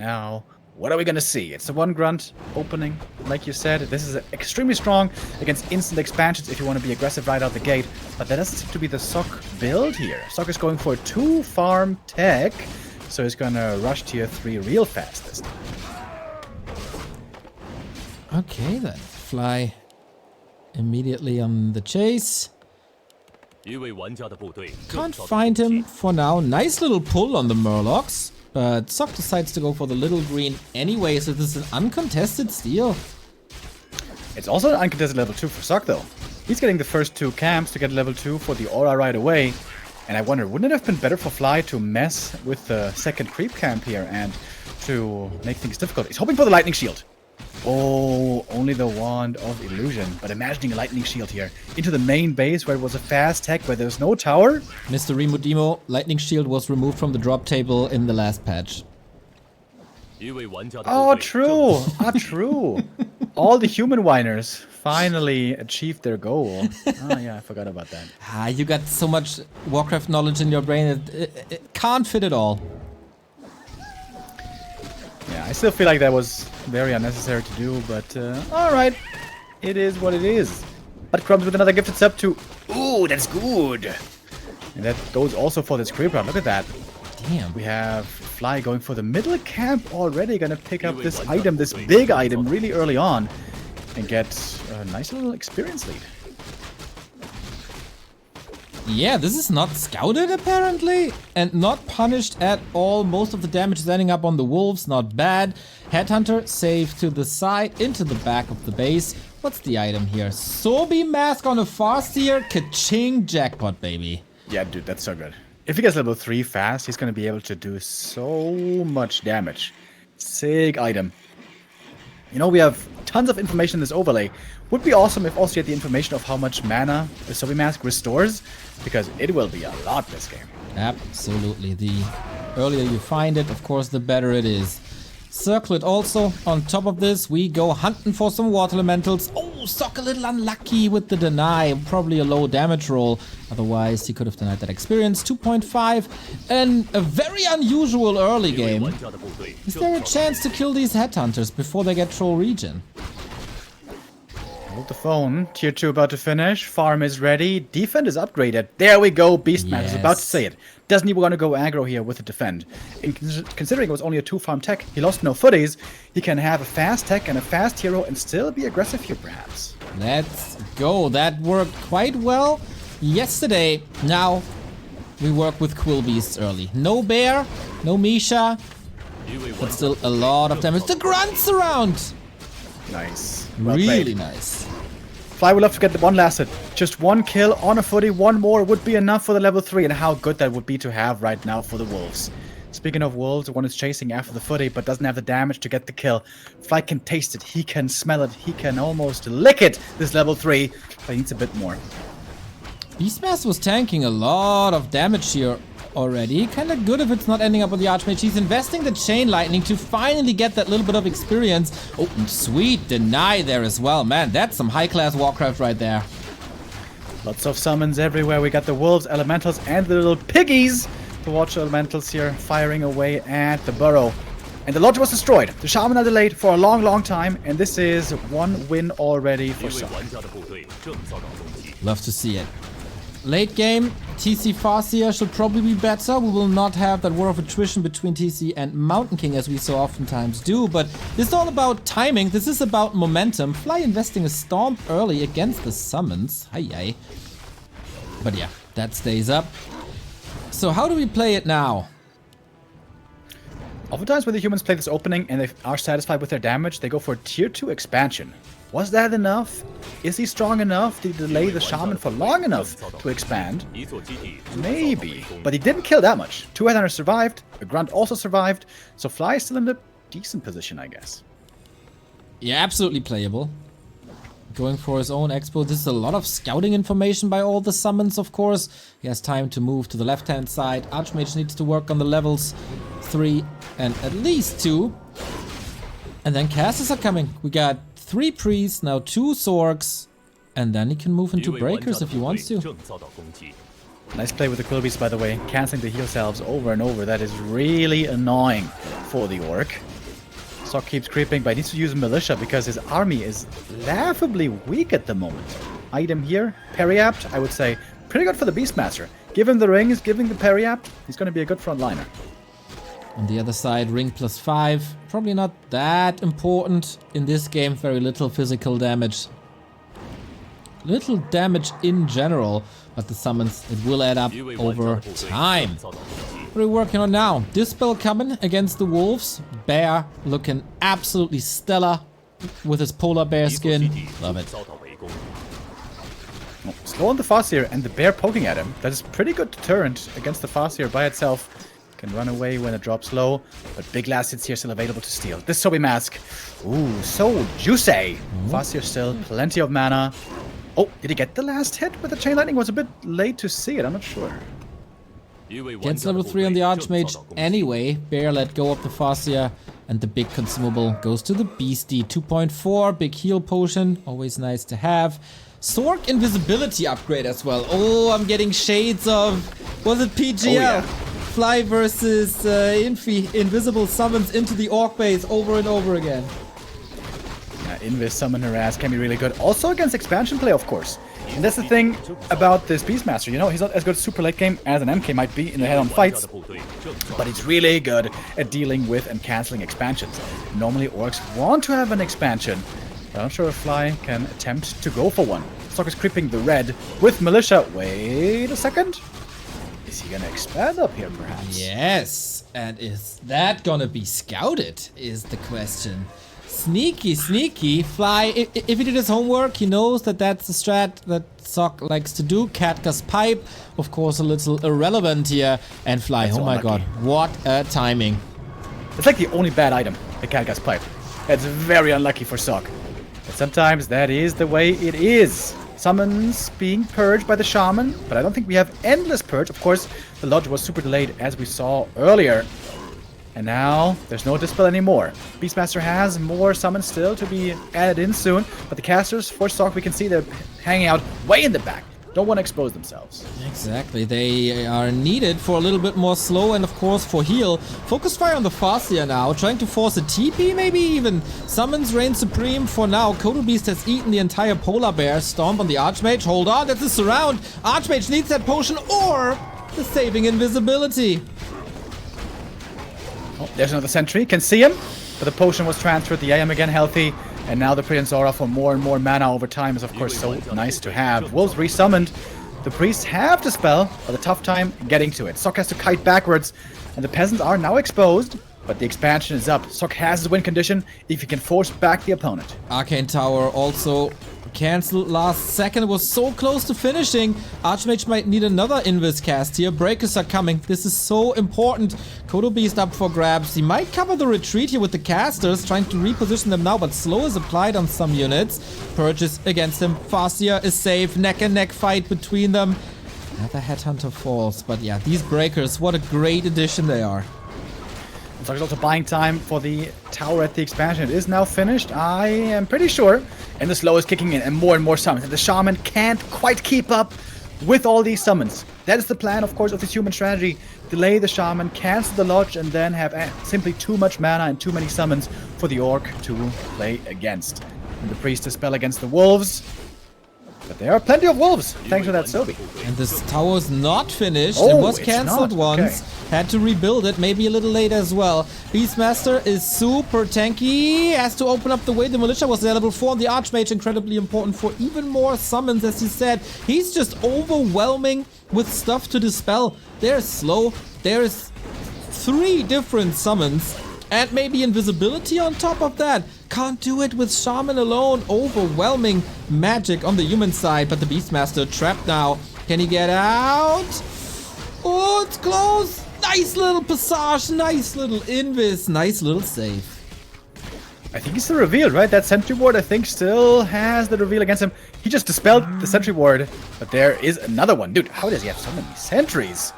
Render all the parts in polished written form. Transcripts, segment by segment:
Now, what are we gonna see? It's a 1 grunt opening, like you said. This is extremely strong against instant expansions if you want to be aggressive right out the gate. But that doesn't seem to be the Sok build here. Sok is going for a 2 farm tech, so he's gonna rush tier 3 real fast this time. Okay then, Fly immediately on the chase. Can't find him for now. Nice little pull on the Murlocs. But Sok decides to go for the little green anyway, so this is an uncontested steal. It's also an uncontested level 2 for Sok though. He's getting the first 2 camps to get level 2 for the aura right away. And I wonder, wouldn't it have been better for Fly to mess with the second creep camp here and to make things difficult? He's hoping for the lightning shield. Oh, only the wand of illusion. But imagining a lightning shield here into the main base where it was a fast tech where there's no tower. Mr. Remo Demo, lightning shield was removed from the drop table in the last patch. Oh, true. True. All the human whiners finally achieved their goal. Oh, yeah, I forgot about that. Ah, you got so much Warcraft knowledge in your brain, it can't fit it all. Yeah, I still feel like that was very unnecessary to do, but alright. It is what it is. But Crumbs with another gifted sub to... Ooh, that's good. And that goes also for this creeper. Look at that. Damn. We have Fly going for the middle camp already. Gonna pick up this item, this big item, really early on. And get a nice little experience lead. Yeah, this is not scouted apparently, and not punished at all. Most of the damage is ending up on the wolves, not bad. Headhunter safe to the side, into the back of the base. What's the item here? Sobi mask on a Farseer, ka-ching, jackpot, baby. Yeah, dude, that's so good. If he gets level 3 fast, he's gonna be able to do so much damage. Sick item. You know, we have tons of information in this overlay. Would be awesome if also you had the information of how much mana the Sobi mask restores, because it will be a lot this game. Absolutely. The earlier you find it, of course, the better it is. Circle it also. On top of this, we go hunting for some water elementals. Oh, Sok a little unlucky with the deny. Probably a low damage roll. Otherwise, he could have denied that experience. 2.5 and a very unusual early game. Is there a chance to kill these headhunters before they get troll region? Hold the phone. Tier 2 about to finish. Farm is ready. Defend is upgraded. There we go. Beastman is about to say it. Doesn't even want to go aggro here with the defend. And considering it was only a 2 farm tech, he lost no footies. He can have a fast tech and a fast hero and still be aggressive here perhaps. Let's go. That worked quite well yesterday. Now we work with Quill Beasts early. No bear, no Misha, but still a lot of damage. The grunts around. Nice. Well really nice. Fly would love to get the one last hit. Just 1 kill on a footy, 1 more would be enough for the level 3, and how good that would be to have right now for the Wolves. Speaking of Wolves, one is chasing after the footy, but doesn't have the damage to get the kill. Fly can taste it, he can smell it, he can almost lick it, this level 3, but he needs a bit more. Beastmaster was tanking a lot of damage here already. Kinda good if it's not ending up on the Archmage. He's investing the Chain Lightning to finally get that little bit of experience. Oh, and sweet deny there as well. Man, that's some high-class Warcraft right there. Lots of summons everywhere. We got the Wolves, Elementals, and the little piggies to watch the Elementals here firing away at the burrow. And the Lodge was destroyed. The Shaman are delayed for a long, long time, and this is 1 win already for Sok. Love to see it. Late game, TC Farseer should probably be better. We will not have that war of attrition between TC and Mountain King as we so oftentimes do, but this is all about timing. This is about momentum. Fly investing a Stomp early against the summons. Hi. But yeah, that stays up. So how do we play it now? Oftentimes when the humans play this opening and they are satisfied with their damage, they go for a tier 2 expansion. Was that enough? Is he strong enough to delay the Shaman for long enough to expand? Maybe. But he didn't kill that much. 2 Headhunters survived, a Grunt also survived, so Fly is still in a decent position, I guess. Yeah, absolutely playable. Going for his own expo. This is a lot of scouting information by all the summons, of course. He has time to move to the left-hand side. Archmage needs to work on the levels 3 and at least 2. And then casters are coming. We got 3 priests, now 2 Sorks, and then he can move into breakers if he wants to. Nice play with the Quilbies, by the way. Canceling the heal salves over and over. That is really annoying. for the Orc. Sock keeps creeping, but he needs to use Militia because his army is laughably weak at the moment. Item here, Periapt, I would say pretty good for the Beastmaster. Give him the rings, give him the Periapt, he's going to be a good frontliner. On the other side, ring +5. Probably not that important in this game. Very little physical damage. Little damage in general, but the summons, it will add up over time. What are we working on now? Dispel coming against the wolves. Bear looking absolutely stellar with his polar bear skin. Love it. Oh, slow on the Farseer and the bear poking at him. That is pretty good deterrent against the Farseer by itself. Can run away when it drops low, but big last hits here still available to steal. This Sobi Mask. Ooh, so juicy. Farseer still plenty of mana. Oh, did he get the last hit with the Chain Lightning? Was a bit late to see it, I'm not sure. Gets level 3 on the Archmage anyway. Bear let go of the Farseer, and the big consumable goes to the Beastie. 2.4, big heal potion, always nice to have. Sork invisibility upgrade as well. Oh, I'm getting shades of, was it PGL? Oh, yeah. Fly versus Infi, invisible summons into the Orc base over and over again. Yeah, Invis summon harass can be really good. Also against expansion play, of course. And that's the thing about this Beastmaster, you know, he's not as good super late game as an MK might be in the head-on fights, but he's really good at dealing with and cancelling expansions. Normally Orcs want to have an expansion, but I'm not sure if Fly can attempt to go for one. Sock is creeping the red with Militia. Wait a second. Is he gonna expand up here, perhaps? Yes, and is that gonna be scouted, is the question. Sneaky, sneaky. Fly, if he did his homework, he knows that that's the strat that Sock likes to do. Katka's Pipe, of course, a little irrelevant here. And Fly, That's oh my god, what a timing. It's like the only bad item, the Katka's Pipe. It's very unlucky for Sock. But sometimes that is the way it is. Summons being purged by the Shaman, but I don't think we have endless purge. Of course, the Lodge was super delayed, as we saw earlier. And now, there's no Dispel anymore. Beastmaster has more summons still to be added in soon, but the casters for Sock, we can see they're hanging out way in the back. Don't want to expose themselves. Exactly, they are needed for a little bit more slow and of course for heal. Focus fire on the Farseer now, trying to force a TP maybe even. Summons reign supreme for now. Kodo Beast has eaten the entire polar bear. Stomp on the Archmage, hold on, that's a surround. Archmage needs that potion or the saving invisibility. Oh, there's another sentry, can see him, but the potion was transferred, the AM again healthy. And now the Priest Aura for more and more mana over time is of course so nice to have. Wolves resummoned. The priests have Dispel, but a tough time getting to it. Sock has to kite backwards, and the peasants are now exposed, but the expansion is up. Sock has his win condition if he can force back the opponent. Arcane Tower also cancelled last second. It was so close to finishing. Archmage might need another Invis cast here. Breakers are coming. This is so important. Kodo Beast up for grabs. He might cover the retreat here with the casters, trying to reposition them now, but slow is applied on some units. Purges against him. Farseer is safe. Neck and neck fight between them. Another Headhunter falls. But yeah, these breakers, what a great addition they are. Sock is also buying time for the tower at the expansion. It is now finished, I am pretty sure. And the slow is kicking in and more summons. And the Shaman can't quite keep up with all these summons. That is the plan, of course, of this human strategy. Delay the Shaman, cancel the Lodge, and then have simply too much mana and too many summons for the Orc to play against. And the Priest Dispel against the Wolves. But there are plenty of wolves, thanks to that Sobi. And this tower's not finished. Oh, it was it's cancelled not. once. Okay. Had to rebuild it, maybe a little late as well. Beastmaster is super tanky. Has to open up the way. The Militia was there, level 4. The Archmage, incredibly important for even more summons, as you said. He's just overwhelming with stuff to dispel. There's slow. There's 3 different summons. And maybe invisibility on top of that. Can't do it with Shaman alone. Overwhelming magic on the human side. But the Beastmaster trapped now. Can he get out? Oh, it's close. Nice little passage. Nice little invis. Nice little save. I think it's the reveal, right? That Sentry Ward, I think, still has the reveal against him. He just dispelled the Sentry Ward. But there is another one. Dude, how does he have so many sentries?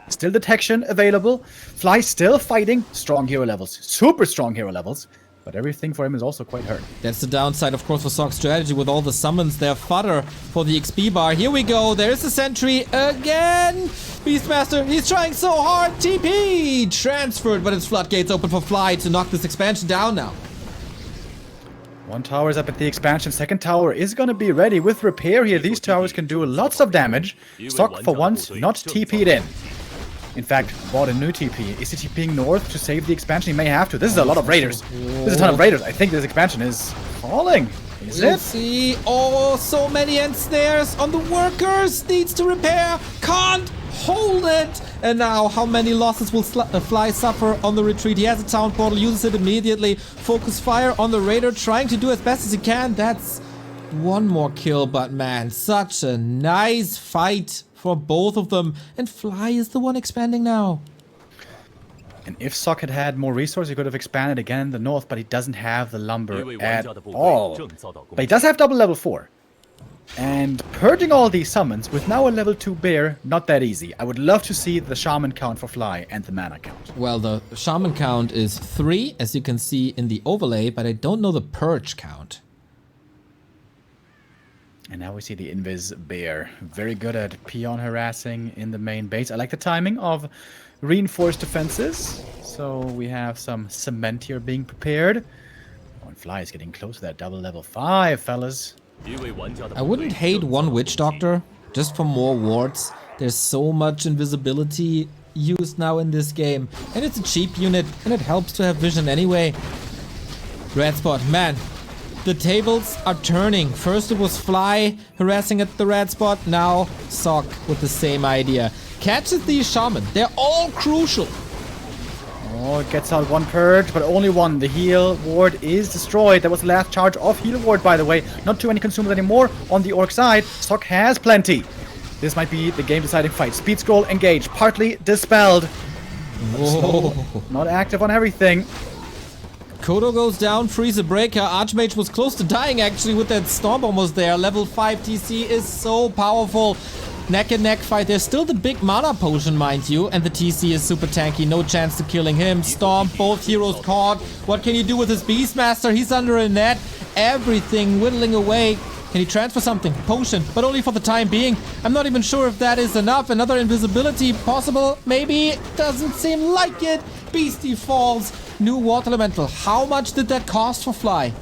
Still detection available. Fly still fighting strong hero levels. Super strong hero levels. But everything for him is also quite hurt. That's the downside, of course, for Sock's strategy with all the summons. They're fodder for the XP bar. Here we go. There's the sentry again. Beastmaster, he's trying so hard. TP transferred, but it's floodgates open for Fly to knock this expansion down now. One tower is up at the expansion. Second tower is going to be ready with repair here. These towers can do lots of damage. Sock, for once, not TP'd in. In fact, bought a new TP. Is he TPing north to save the expansion? He may have to. This is a lot of raiders. There's a ton of raiders. I think this expansion is falling. Is We'll it? see. Oh, so many ensnares on the workers. Needs to repair. Can't hold it. And now, how many losses will Fly suffer on the retreat? He has a town portal, uses it immediately. Focus fire on the raider, trying to do as best as he can. That's one more kill, but man, such a nice fight for both of them. And Fly is the one expanding now. And if Sock had had more resources, he could have expanded again in the north, but he doesn't have the lumber at all. But he does have double level 4. And purging all these summons with now a level 2 bear, not that easy. I would love to see the shaman count for Fly and the mana count. Well, the shaman count is 3, as you can see in the overlay, but I don't know the purge count. And now we see the Invis Bear. Very good at peon harassing in the main base. I like the timing of reinforced defenses. So we have some cement here being prepared. Oh, and Fly is getting close to that double level 5, fellas. I wouldn't hate one Witch Doctor, just for more wards. There's so much invisibility used now in this game. And it's a cheap unit, and it helps to have vision anyway. Red Spot, man. The tables are turning. First it was Fly harassing at the red spot. Now Sock with the same idea. Catches these shaman. They're all crucial. Oh, it gets out one purge, but only one. The heal ward is destroyed. That was the last charge of heal ward, by the way. Not too many consumers anymore on the orc side. Sock has plenty. This might be the game-deciding fight. Speed scroll engaged. Partly dispelled. Whoa. Not active on everything. Kodo goes down, freeze a breaker. Archmage was close to dying actually with that stomp almost there. Level 5 TC is so powerful. Neck and neck fight. There's still the big mana potion, mind you. And the TC is super tanky. No chance to killing him. Stomp, both heroes caught. What can you do with his Beastmaster? He's under a net. Everything whittling away. Can he transfer something? Potion, but only for the time being. I'm not even sure if that is enough. Another invisibility possible? Maybe. Doesn't seem like it. Beastie falls. New water elemental. How much did that cost for Fly?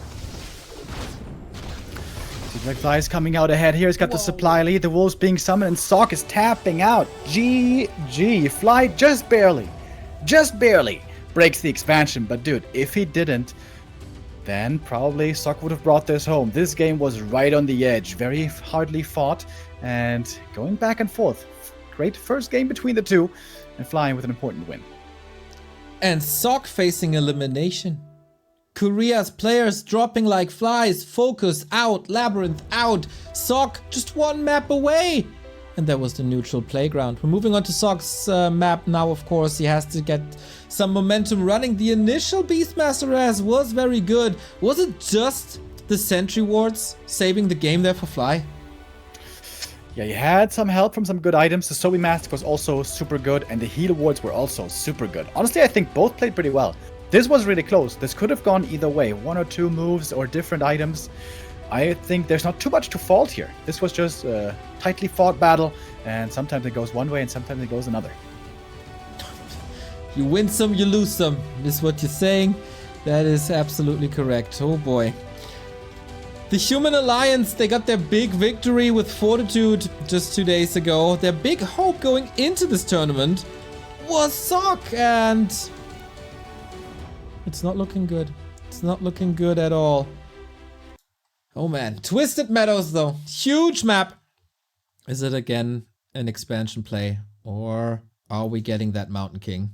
Seems like Fly is coming out ahead here. He's got the supply lead. The wolves being summoned and Sock is tapping out. GG. Fly just barely breaks the expansion. But dude, if he didn't, then probably Sock would have brought this home. This game was right on the edge. Very hardly fought and going back and forth. Great first game between the two and Fly with an important win. And Sock facing elimination. Korea's players dropping like flies. Focus out, Labyrinth out. Sock just one map away. And that was the neutral playground. We're moving on to Sock's map now, of course. He has to get some momentum running. The initial Beastmaster Raz was very good. Was it just the sentry wards saving the game there for Fly? Yeah, you had some help from some good items. The Sobi Mask was also super good, and the heal wards were also super good. Honestly, I think both played pretty well. This was really close. This could have gone either way. One or two moves or different items. I think there's not too much to fault here. This was just a tightly fought battle, and sometimes it goes one way and sometimes it goes another. You win some, you lose some. Is what you're saying? That is absolutely correct. Oh boy. The Human Alliance, they got their big victory with Fortitude just 2 days ago. Their big hope going into this tournament was Sock, and it's not looking good. It's not looking good at all. Oh man. Twisted Meadows though. Huge map. Is it again an expansion play? Or are we getting that Mountain King?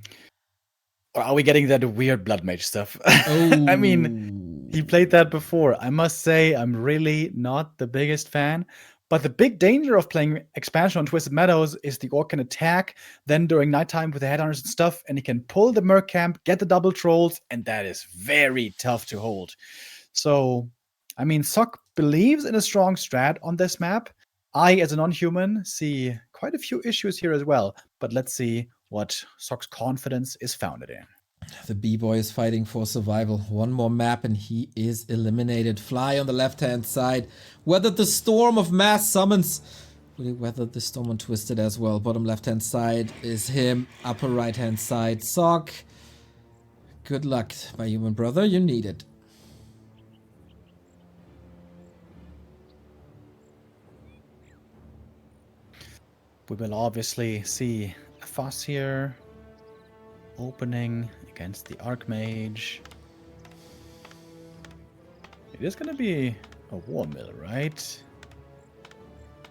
Or are we getting that weird Blood Mage stuff? Oh. I mean, he played that before. I must say, I'm really not the biggest fan. But the big danger of playing expansion on Twisted Meadows is the orc can attack, then during nighttime with the headhunters and stuff, and he can pull the Merc Camp, get the double trolls, and that is very tough to hold. So, I mean, Sock believes in a strong strat on this map. I, as a non-human, see quite a few issues here as well. But let's see what Sock's confidence is founded in. The B-boy is fighting for survival. One more map and he is eliminated. Fly on the left-hand side. Weathered the storm of mass summons. Really weathered the storm on Twisted as well. Bottom left-hand side is him. Upper right-hand side, Sock. Good luck, my human brother. You need it. We will obviously see a fuss here. Opening against the Archmage. It is gonna be a war mill, right?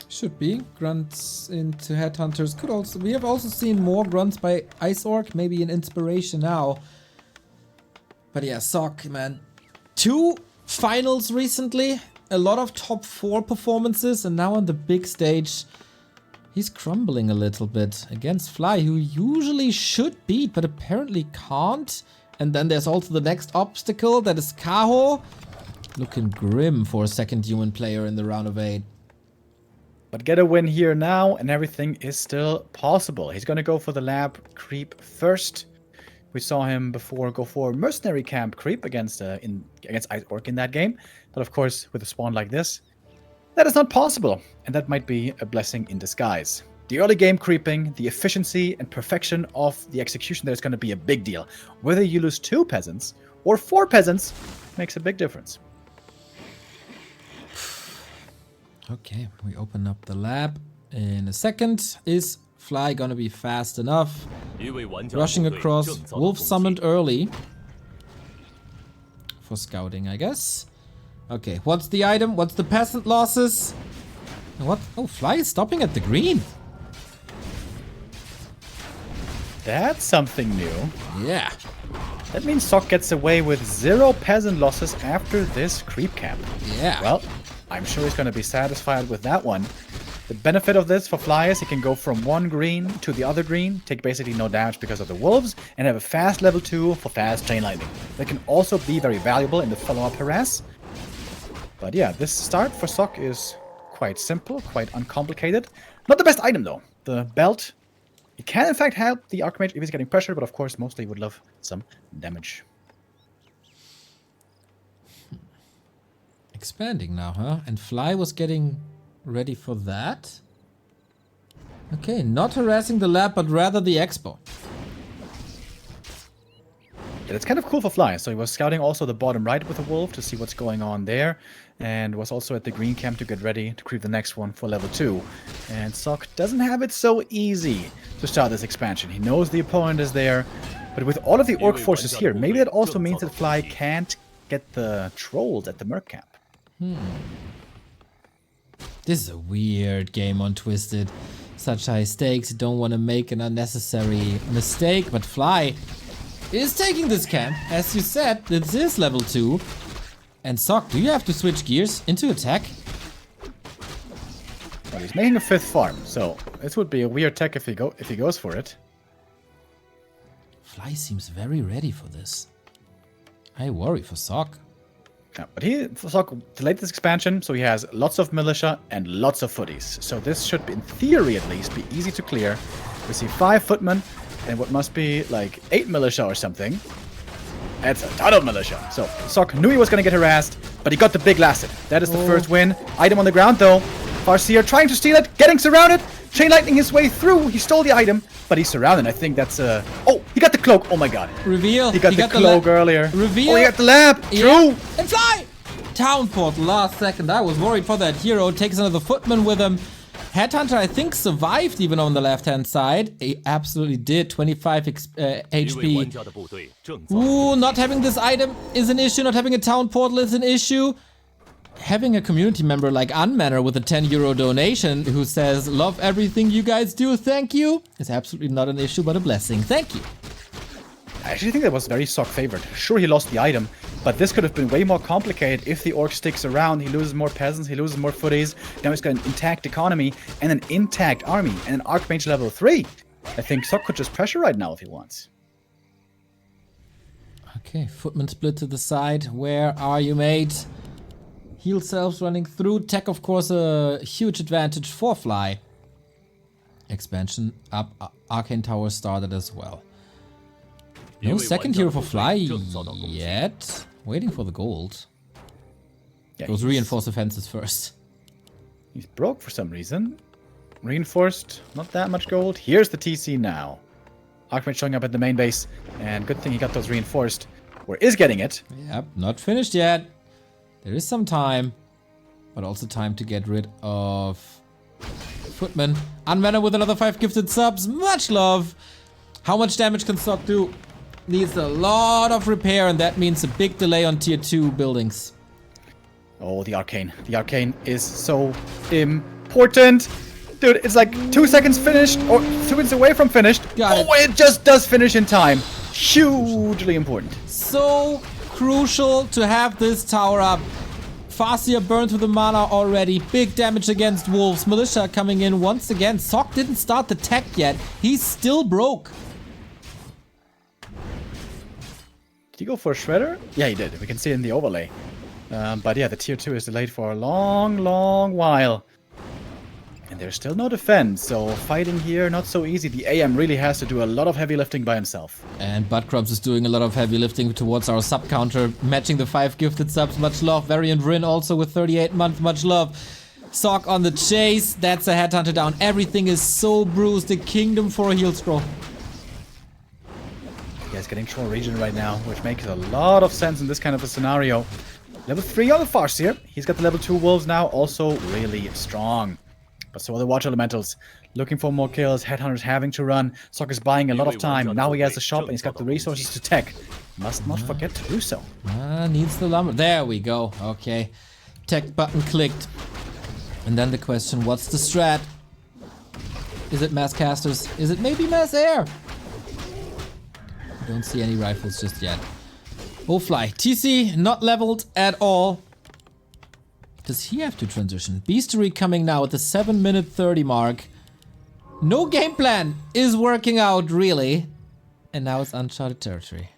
Should be. Grunts into Headhunters. Could also. We have also seen more grunts by Ice Orc. Maybe an inspiration now. But yeah, Sock, man. 2 finals recently. A lot of top 4 performances. And now on the big stage, he's crumbling a little bit against Fly, who usually should beat, but apparently can't. And then there's also the next obstacle, that is Kaho. Looking grim for a second human player in the round of 8. But get a win here now, and everything is still possible. He's gonna go for the lab creep first. We saw him before go for mercenary camp creep against Ice Orc in that game. But of course, with a spawn like this, that is not possible, and that might be a blessing in disguise. The early game creeping, the efficiency and perfection of the execution there is going to be a big deal. Whether you lose 2 peasants or 4 peasants makes a big difference. Okay, we open up the lab in a second. Is Fly gonna be fast enough? Rushing across, Wolf summoned early. For scouting, I guess. Okay, what's the item? What's the peasant losses? What? Oh, Fly is stopping at the green. That's something new. Yeah. That means Sock gets away with 0 peasant losses after this creep camp. Yeah. Well, I'm sure he's going to be satisfied with that one. The benefit of this for Fly is he can go from one green to the other green, take basically no damage because of the wolves, and have a fast level 2 for fast chain lightning. That can also be very valuable in the follow-up harass. But yeah, this start for Sock is quite simple, quite uncomplicated. Not the best item though. The belt, it can in fact help the Archmage if he's getting pressure, but of course mostly would love some damage. Expanding now, huh? And Fly was getting ready for that. Okay, not harassing the lab, but rather the expo. Yeah, it's kind of cool for Fly. So he was scouting also the bottom right with the wolf to see what's going on there. And was also at the green camp to get ready to creep the next one for level 2. And Sock doesn't have it so easy to start this expansion. He knows the opponent is there. But with all of the orc forces here, maybe that also means that Fly can't get the trolls at the merc camp. This is a weird game on Twisted. Such high stakes, you don't want to make an unnecessary mistake, but Fly is taking this camp. As you said, this is level 2. And Sock, do you have to switch gears into attack? Well, he's making a 5th farm, so this would be a weird tech if he goes for it. Fly seems very ready for this. I worry for Sock. Yeah, but Sock delayed this expansion, so he has lots of militia and lots of footies. So this should, in theory at least, be easy to clear. We see 5 footmen and what must be like 8 militia or something. That's a ton of militia. So Sock knew he was going to get harassed, but he got the big last hit. That is the first win. Item on the ground though. CORSAIR trying to steal it, getting surrounded. Chain lightning his way through. He stole the item, but he's surrounded. I think that's oh, he got the cloak. Oh my god. Reveal. He got the cloak earlier. Reveal. Oh, he got the lab. Yeah. True. And Fly! Town port last second. I was worried for that hero. Takes another footman with him. Headhunter, I think, survived even on the left-hand side. He absolutely did. 25 HP. Ooh, not having this item is an issue. Not having a town portal is an issue. Having a community member like Unmanner with a 10 euro donation who says, love everything you guys do, thank you, is absolutely not an issue, but a blessing. Thank you. I actually think that was very Sock favored. Sure, he lost the item, but this could have been way more complicated if the orc sticks around. He loses more peasants, he loses more footies. Now he's got an intact economy and an intact army and an Archmage level 3. I think Sock could just pressure right now if he wants. Okay, footman split to the side. Where are you, mate? Heal selves running through. Tech, of course, a huge advantage for Fly. Expansion up. Arcane Tower started as well. No second hero for Fly yet. Waiting for the gold. Yeah, Those reinforced defenses first. He's broke for some reason. Reinforced, not that much gold. Here's the TC now. Archmage showing up at the main base. And good thing he got those reinforced. Or is getting it. Yep, not finished yet. There is some time. But also time to get rid of Footman. Unvenom with another 5 gifted subs. Much love. How much damage can Sock do? Needs a lot of repair, and that means a big delay on tier 2 buildings. Oh, the Arcane. The Arcane is so important. Dude, it's like 2 seconds finished, or 2 seconds away from finished. Got it. Oh, it just does finish in time. Hugely important. So crucial to have this tower up. Farseer burned through the mana already. Big damage against wolves. Militia coming in once again. Sock didn't start the tech yet. He's still broke. Did he go for a shredder? Yeah, he did. We can see it in the overlay. But yeah, the tier 2 is delayed for a long, long while. And there's still no defense, so fighting here, not so easy. The AM really has to do a lot of heavy lifting by himself. And Buttcrumbs is doing a lot of heavy lifting towards our sub counter, matching the 5 gifted subs. Much love. Variant Rin also with 38 months. Much love. Sock on the chase. That's a headhunter down. Everything is so bruised. The kingdom for a heal scroll. Yeah, he's getting Troll Region right now, which makes a lot of sense in this kind of a scenario. Level 3 on the Farseer. He's got the level 2 wolves now, also really strong. But so are the Watch Elementals. Looking for more kills, Headhunters having to run. Sock is buying a lot of time. Now he has the shop and he's got the resources to tech. Must not forget to do so. Needs the lumber. There we go. Okay. Tech button clicked. And then the question, what's the strat? Is it mass casters? Is it maybe mass air? I don't see any rifles just yet. Oh, Fly. TC not leveled at all. Does he have to transition? Beastery coming now at the 7-minute 30 mark. No game plan is working out, really. And now it's uncharted territory.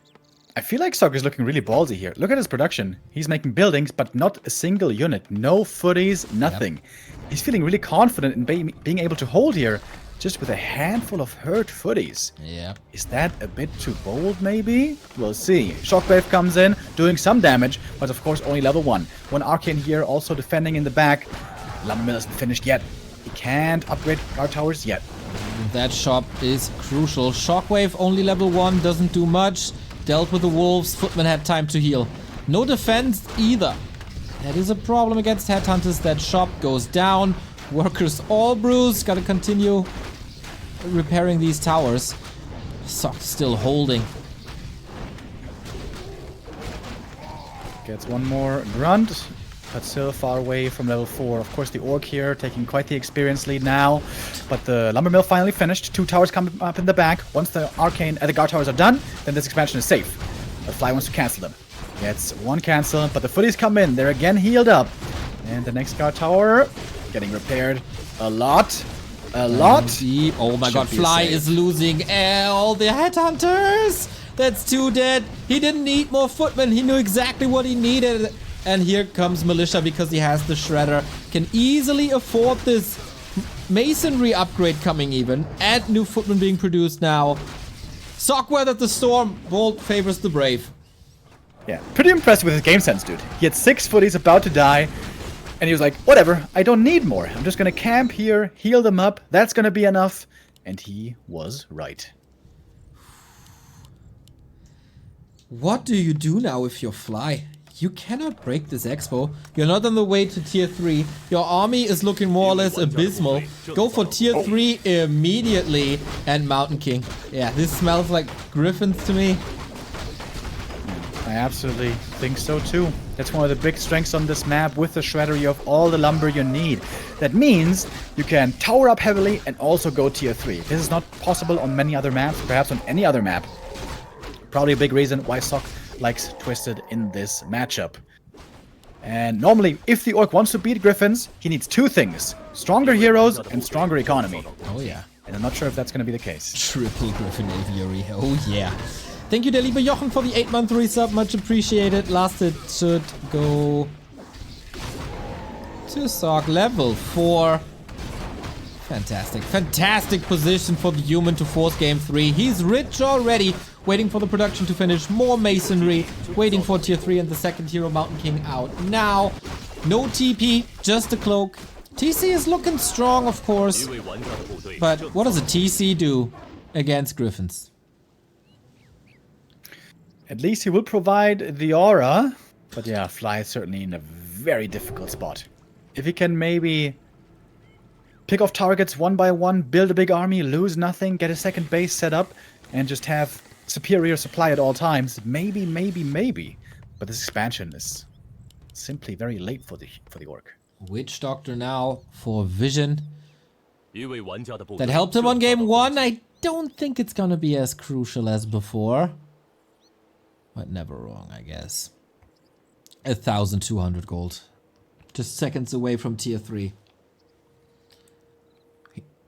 I feel like Sock is looking really ballsy here. Look at his production. He's making buildings, but not a single unit. No footies, nothing. Yep. He's feeling really confident in being able to hold here, just with a handful of hurt footies. Yeah. Is that a bit too bold, maybe? We'll see. Shockwave comes in, doing some damage, but of course only level 1. One Arcane here, also defending in the back. Lumbermill isn't finished yet. He can't upgrade guard towers yet. That shop is crucial. Shockwave only level 1, doesn't do much. Dealt with the wolves, Footman had time to heal. No defense either. That is a problem against Headhunters. That shop goes down. Workers all bruised. Gotta continue repairing these towers. Sock still holding. Gets one more grunt, but still far away from level 4. Of course, the Orc here taking quite the experience lead now. But the Lumbermill finally finished. 2 towers come up in the back. Once the Arcane the guard towers are done, then this expansion is safe. But Fly wants to cancel them. Gets one cancel, but the footies come in. They're again healed up. And the next guard tower getting repaired a lot. Oh my god, Fly is losing all the Headhunters. That's 2 dead. He didn't need more Footmen. He knew exactly what he needed. And here comes Militia because he has the Shredder. Can easily afford this Masonry upgrade coming even. And new Footmen being produced now. Sock weathered the storm. Bold favors the brave. Yeah, pretty impressed with his game sense, dude. He had 6 footies about to die. And he was like, whatever, I don't need more. I'm just gonna camp here, heal them up. That's gonna be enough. And he was right. What do you do now if you're Fly? You cannot break this expo. You're not on the way to tier 3. Your army is looking more or less abysmal. Go for tier 3 immediately. And Mountain King. Yeah, this smells like griffins to me. I absolutely think so too. That's one of the big strengths on this map. With the Shredder, you have all the lumber you need. That means you can tower up heavily and also go tier 3. This is not possible on many other maps, perhaps on any other map. Probably a big reason why Sock likes Twisted in this matchup. And normally, if the Orc wants to beat Griffins, he needs 2 things. Stronger heroes and stronger economy. Oh yeah. And I'm not sure if that's going to be the case. Triple Griffin Aviary. Oh yeah. Thank you, der liebe Jochen, for the 8-month resub. Much appreciated. Last it should go to Sock level 4. Fantastic. Fantastic position for the human to force game 3. He's rich already. waiting for the production to finish, more masonry, waiting for tier 3 and the second hero Mountain King out now. No TP, just a cloak. TC is looking strong, of course, but what does a TC do against Griffins? At least he will provide the aura, but yeah, Fly is certainly in a very difficult spot. If he can maybe pick off targets one by one, build a big army, lose nothing, get a second base set up, and just have superior supply at all times, maybe. But this expansion is simply very late for the Orc. Witch Doctor now for Vision. That helped him on game 1. I don't think it's gonna be as crucial as before. But never wrong, I guess. 1,200 gold. Just seconds away from tier 3.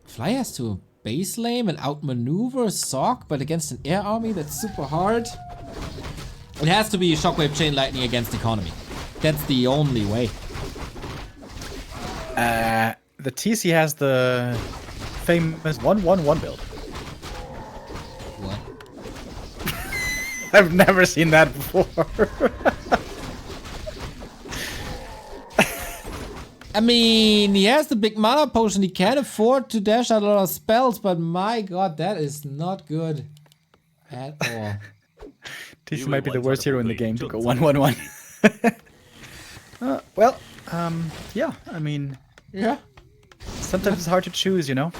Fly has to base lane and outmaneuver Sock, but against an air army, that's super hard. It has to be Shockwave Chain Lightning against Economy. That's the only way. The TC has the famous 1-1-1 build. What? I've never seen that before. I mean, he has the big mana potion. He can afford to dash out a lot of spells, but my god, that is not good at all. TC might be the worst hero in the game to go 1-1-1. Yeah, I mean... Yeah. Sometimes it's hard to choose, you know?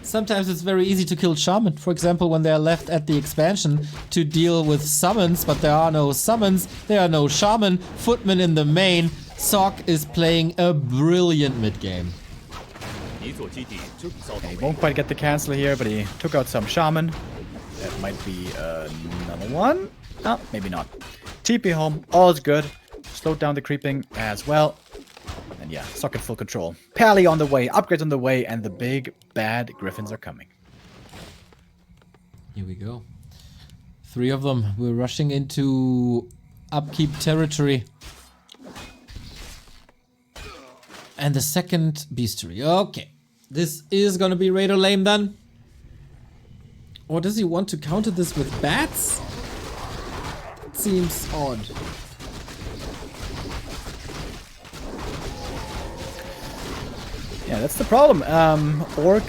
Sometimes it's very easy to kill Shaman. For example, when they're left at the expansion to deal with summons, but there are no summons, there are no Shaman, Footman in the main. Sock is playing a brilliant mid-game. He won't quite get the cancel here, but he took out some Shaman. That might be another one. No, maybe not. TP home, all's good. Slowed down the creeping as well. And yeah, Sock in full control. Pally on the way, upgrades on the way, and the big bad Griffins are coming. Here we go. 3 of them. We're rushing into upkeep territory. And the second bestiary. Okay. This is gonna be Raider lame then. Or does he want to counter this with bats? It seems odd. Yeah, that's the problem. Orc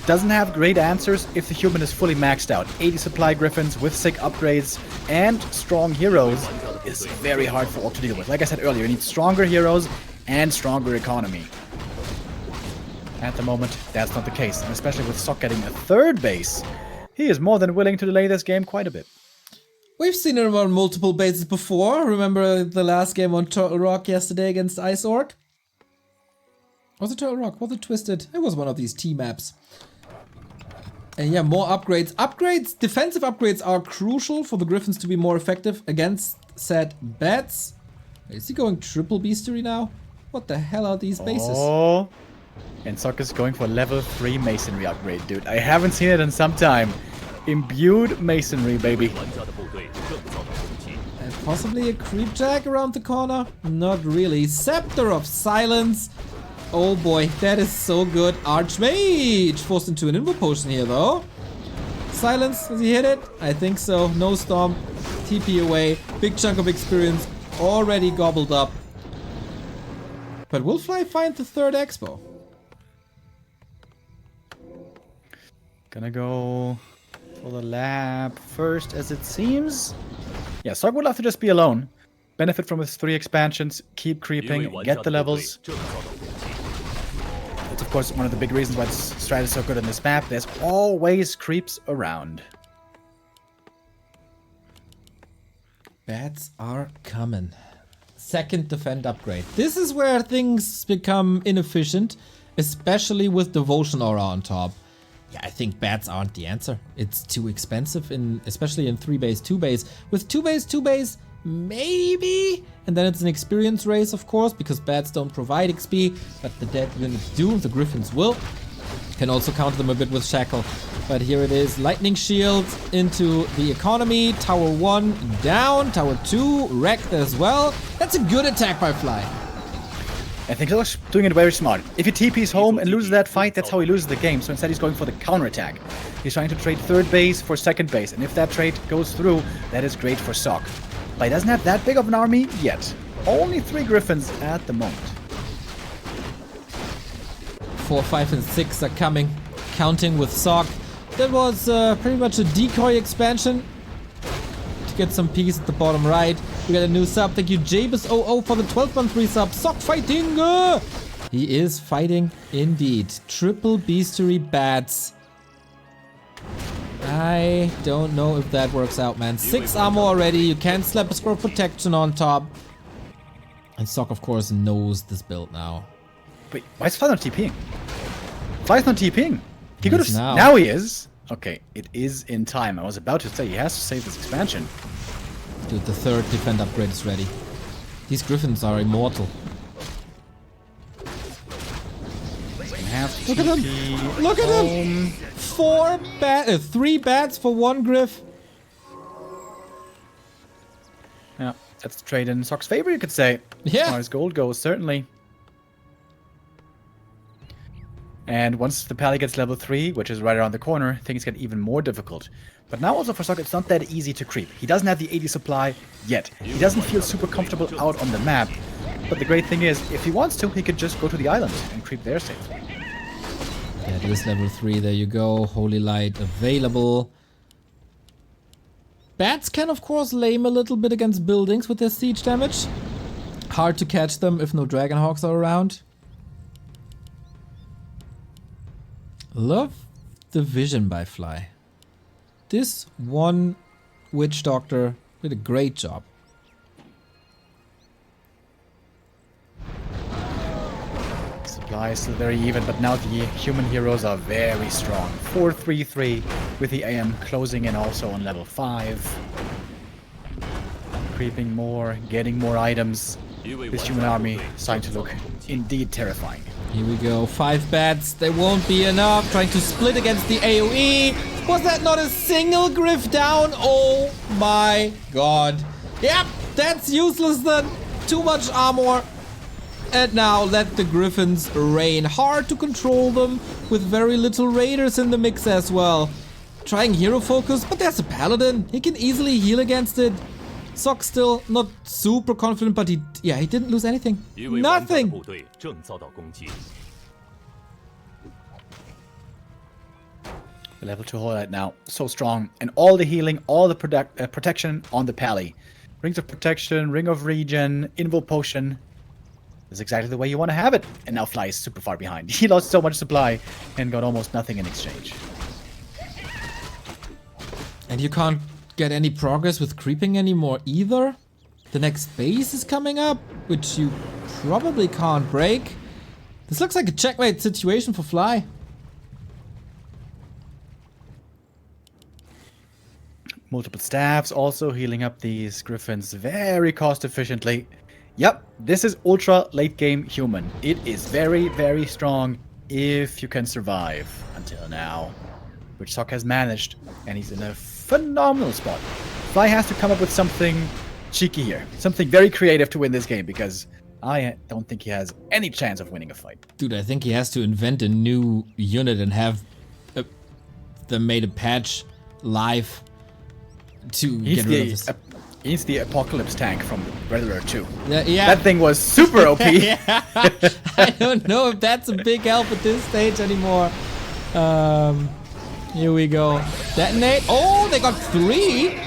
doesn't have great answers if the human is fully maxed out. 80 supply Griffins with sick upgrades and strong heroes is very hard for Orc to deal with. Like I said earlier, you need stronger heroes and stronger economy. At the moment, that's not the case, and especially with Sock getting a third base, he is more than willing to delay this game quite a bit. We've seen him on multiple bases before. Remember the last game on Turtle Rock yesterday against Ice Orc? Was it Turtle Rock? Was it Twisted? It was one of these T-maps. And yeah, more upgrades. Defensive upgrades are crucial for the Griffins to be more effective against said bats. Is he going triple bestiary now? What the hell are these bases? Oh, and Sock is going for level 3 masonry upgrade, dude. I haven't seen it in some time. Imbued masonry, baby. And possibly a creep jack around the corner? Not really. Scepter of Silence. Oh boy, that is so good. Archmage forced into an invo potion here though. Silence, does he hit it? I think so. No Storm. TP away. Big chunk of experience already gobbled up. But will Fly find the third expo? Gonna go for the lab first, as it seems. Yeah, Sock would love to just be alone. Benefit from his 3 expansions, keep creeping, get the levels. That's of course one of the big reasons why this strat is so good on this map. There's always creeps around. Bats are coming. Second defend upgrade. This is where things become inefficient, especially with Devotion Aura on top. Yeah, I think bats aren't the answer. It's too expensive, especially in 3 base, 2 base. With 2 base, 2 base, maybe? And then it's an experience race, of course, because bats don't provide XP, but the dead units do, the Griffins will. Can also counter them a bit with Shackle. But here it is, Lightning Shield into the economy, Tower 1 down, Tower 2 wrecked as well. That's a good attack by Fly. I think he's doing it very smart. If he TP's home and loses that fight, that's how he loses the game. So instead he's going for the counterattack. He's trying to trade third base for second base. And if that trade goes through, that is great for Sock. But he doesn't have that big of an army yet. Only 3 Griffins at the moment. 4, 5, and 6 are coming. Counting with Sock. That was pretty much a decoy expansion. To get some peace at the bottom right. We got a new sub. Thank you, Jabus00 for the 12-month resub. Sock fighting! He is fighting indeed. Triple bestiary bats. I don't know if that works out, man. 6 armor already. You can't slap a scroll protection on top. And Sock, of course, knows this build now. Wait, why is Fly not TPing? Fly's not TPing. He could have. Now. Now he is. Okay, it is in time. I was about to say he has to save this expansion. Dude, the 3rd defend upgrade is ready. These Griffins are immortal. Look at him! Look at him! 3 bats for 1 Griff. Yeah, that's the trade in Sock's favor, you could say. Yeah. As far as gold goes, certainly. And once the Pally gets level 3, which is right around the corner, things get even more difficult. But now also for Sock, it's not that easy to creep. He doesn't have the 80 supply yet. He doesn't feel super comfortable out on the map. But the great thing is, if he wants to, he could just go to the island and creep there safely. Yeah, it is level 3. There you go. Holy Light available. Bats can, of course, lame a little bit against buildings with their siege damage. Hard to catch them if no Dragonhawks are around. Love the vision by Fly. This one Witch Doctor did a great job. Supply is still very even, but now the human heroes are very strong. 4-3-3 with the AM closing in also on level 5. Creeping more, getting more items. This human army is starting to look indeed terrifying. Here we go. 5 bats. They won't be enough. Trying to split against the AoE. Was that not a single Griff down? Oh my god. Yep, that's useless then. Too much armor. And now let the Griffins reign. Hard to control them with very little raiders in the mix as well. Trying hero focus, but there's a paladin. He can easily heal against it. Sock still not super confident, but he didn't lose anything. Nothing. The level 2 highlight now, so strong. And all the healing, all the protection on the Pally. Rings of Protection, Ring of Regen, Invo Potion. That's exactly the way you want to have it. And now Fly is super far behind. He lost so much supply and got almost nothing in exchange. And you can't get any progress with creeping anymore either. The next base is coming up, which you probably can't break. This looks like a checkmate situation for Fly. Multiple staffs also healing up these Griffins very cost efficiently. Yep, this is ultra late game human. It is very, very strong if you can survive until now. Which Sock has managed, and he's in a phenomenal spot. Fly has to come up with something cheeky here. Something very creative to win this game, because I don't think he has any chance of winning a fight. Dude, I think he has to invent a new unit and have them made a patch live to get rid of this. He's the Apocalypse tank from Redditor 2. Yeah. That thing was super OP. Yeah. I don't know if that's a big help at this stage anymore. Here we go. Detonate. Oh, they got 3.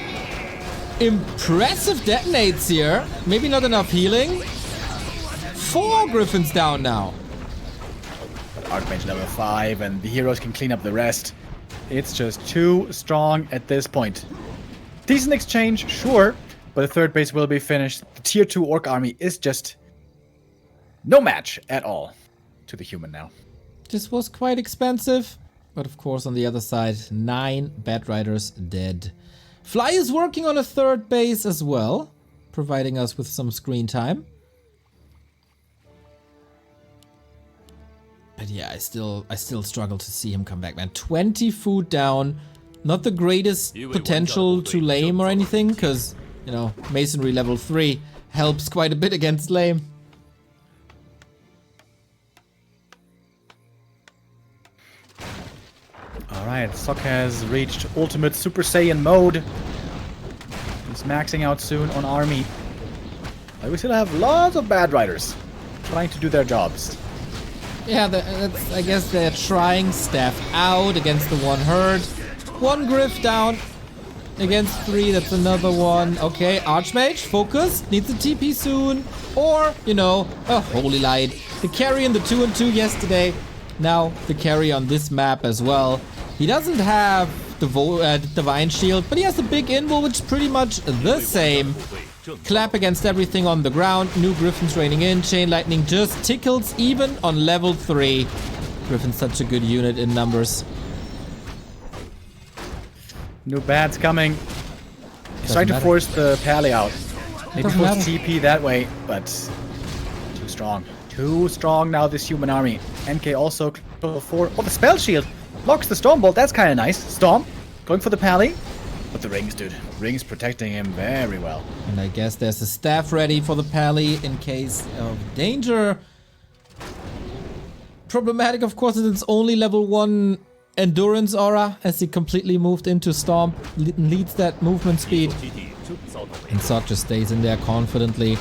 Impressive detonates here. Maybe not enough healing. 4 Griffins down now. But Archmage level 5 and the heroes can clean up the rest. It's just too strong at this point. Decent exchange, sure, but the third base will be finished. The tier 2 Orc army is just no match at all to the human now. This was quite expensive, but of course on the other side, 9 Bat Riders dead. Fly is working on a third base as well, providing us with some screen time. But yeah, I still struggle to see him come back, man. 20 food down. Not the greatest potential to lame or anything, because, you know, Masonry level 3 helps quite a bit against lame. Alright, Sok has reached ultimate Super Saiyan mode. He's maxing out soon on army. But we still have lots of bad riders trying to do their jobs. Yeah, I guess they're trying staff out against the one herd. One Griff down against 3, that's another one. Okay, Archmage, focus, needs a TP soon. Or, you know, a Holy Light. The carry in the 2-2 yesterday. Now the carry on this map as well. He doesn't have the Divine Shield, but he has the big invul, which is pretty much the same. Clap against everything on the ground. New Griffins raining in. Chain Lightning just tickles even on level 3. Griffin's such a good unit in numbers. New bad's coming. He's trying to force the Pally out. Maybe force TP that way, but too strong. Too strong now, this human army. NK also level 4. Oh, the spell shield blocks the Stormbolt. That's kind of nice. Storm going for the Pally. But the rings, dude. Rings protecting him very well. And I guess there's a staff ready for the Pally in case of danger. Problematic, of course, is it's only level 1 endurance aura as he completely moved into Stomp. Leads that movement speed. And Sok just stays in there confidently.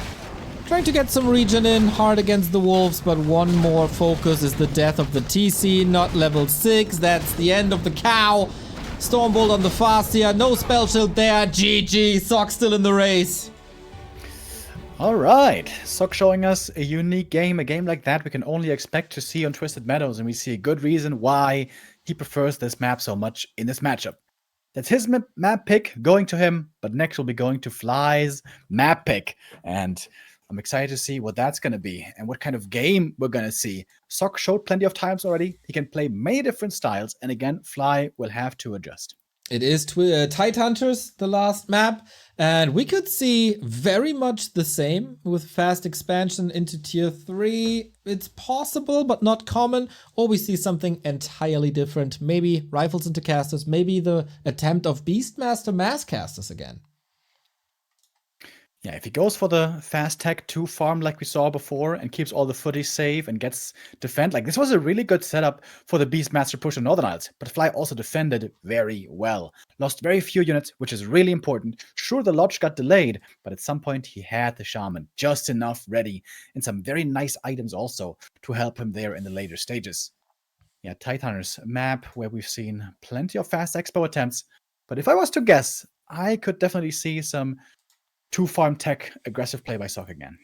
Trying to get some regen in, hard against the wolves, but one more focus is the death of the TC, not level 6. That's the end of the cow. Stormbolt on the Farseer, no spell shield there. GG, Sok still in the race. Alright, Sok showing us a unique game. A game like that we can only expect to see on Twisted Meadows, and we see a good reason why he prefers this map so much in this matchup. That's his map pick going to him, but next we'll be going to Fly's map pick. And I'm excited to see what that's going to be and what kind of game we're going to see. Sok showed plenty of times already. He can play many different styles, and again, Fly will have to adjust. It is Tide Hunters, the last map, and we could see very much the same with fast expansion into tier 3. It's possible, but not common, or we see something entirely different. Maybe Rifles into Casters, maybe the attempt of Beastmaster Mass Casters again. Yeah, if he goes for the fast tech 2 farm like we saw before and keeps all the footage safe and gets defend, like this was a really good setup for the Beastmaster push on Northern Isles, but Fly also defended very well. Lost very few units, which is really important. Sure, the Lodge got delayed, but at some point he had the Shaman just enough ready and some very nice items also to help him there in the later stages. Yeah, Titaners map where we've seen plenty of fast expo attempts, but if I was to guess, I could definitely see some 2 farm tech aggressive play by Sok again.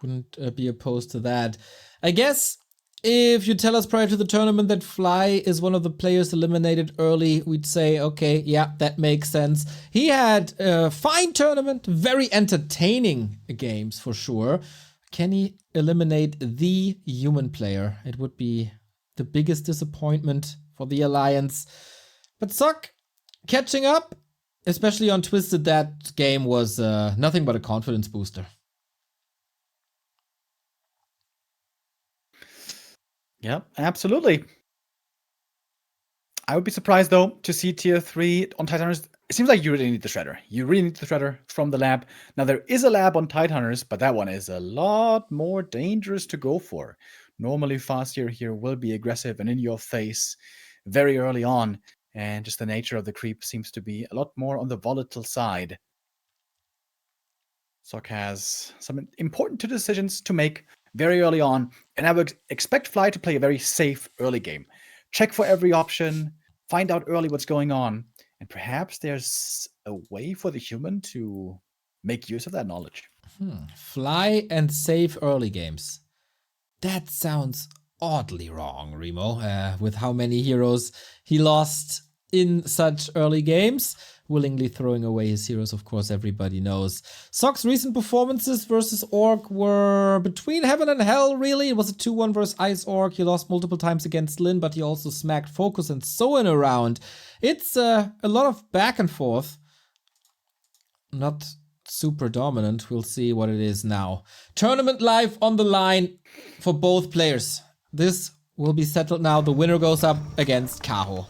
Wouldn't be opposed to that. I guess if you tell us prior to the tournament that Fly is one of the players eliminated early, we'd say, okay, yeah, that makes sense. He had a fine tournament, very entertaining games for sure. Can he eliminate the human player? It would be the biggest disappointment for the Alliance. But Sok catching up, especially on Twisted, that game was nothing but a confidence booster. Yeah, absolutely. I would be surprised, though, to see tier 3 on Titaners. It seems like you really need the Shredder. You really need the Shredder from the lab. Now, there is a lab on Titaners, but that one is a lot more dangerous to go for. Normally, Farseer here will be aggressive and in your face very early on. And just the nature of the creep seems to be a lot more on the volatile side. Sok has some important decisions to make very early on, and I would expect Fly to play a very safe early game. Check for every option, find out early what's going on, and perhaps there's a way for the human to make use of that knowledge. Fly and safe early games. That sounds oddly wrong, Remo, with how many heroes he lost in such early games. Willingly throwing away his heroes, of course, everybody knows. Sok's recent performances versus Orc were between heaven and hell, really. It was a 2-1 versus Ice Orc. He lost multiple times against Lin, but he also smacked Focus and Soin around. It's a lot of back and forth. Not super dominant. We'll see what it is now. Tournament life on the line for both players. This will be settled now. The winner goes up against Kaho.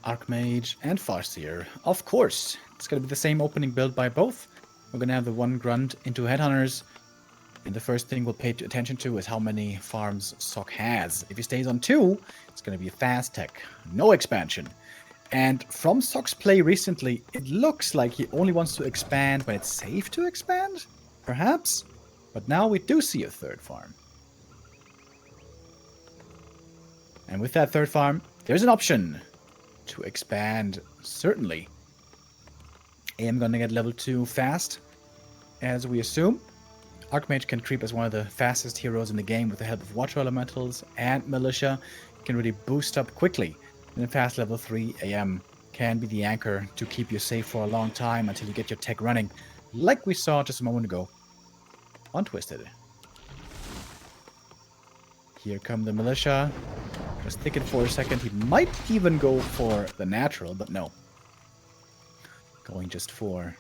Archmage and Farseer, of course. It's going to be the same opening build by both. We're going to have the one Grunt into Headhunters. And the first thing we'll pay attention to is how many farms Sock has. If he stays on 2, it's going to be a fast tech. No expansion. And from Sock's play recently, it looks like he only wants to expand when it's safe to expand? Perhaps? But now we do see a third farm. And with that third farm, there's an option to expand, certainly. I am going to get level 2 fast, as we assume. Archmage can creep as one of the fastest heroes in the game with the help of Water Elementals and Militia. It can really boost up quickly. And then fast level 3 AM can be the anchor to keep you safe for a long time until you get your tech running, like we saw just a moment ago on Twisted. Here come the Militia. Just thinking for a second, he might even go for the natural, but no. Going just for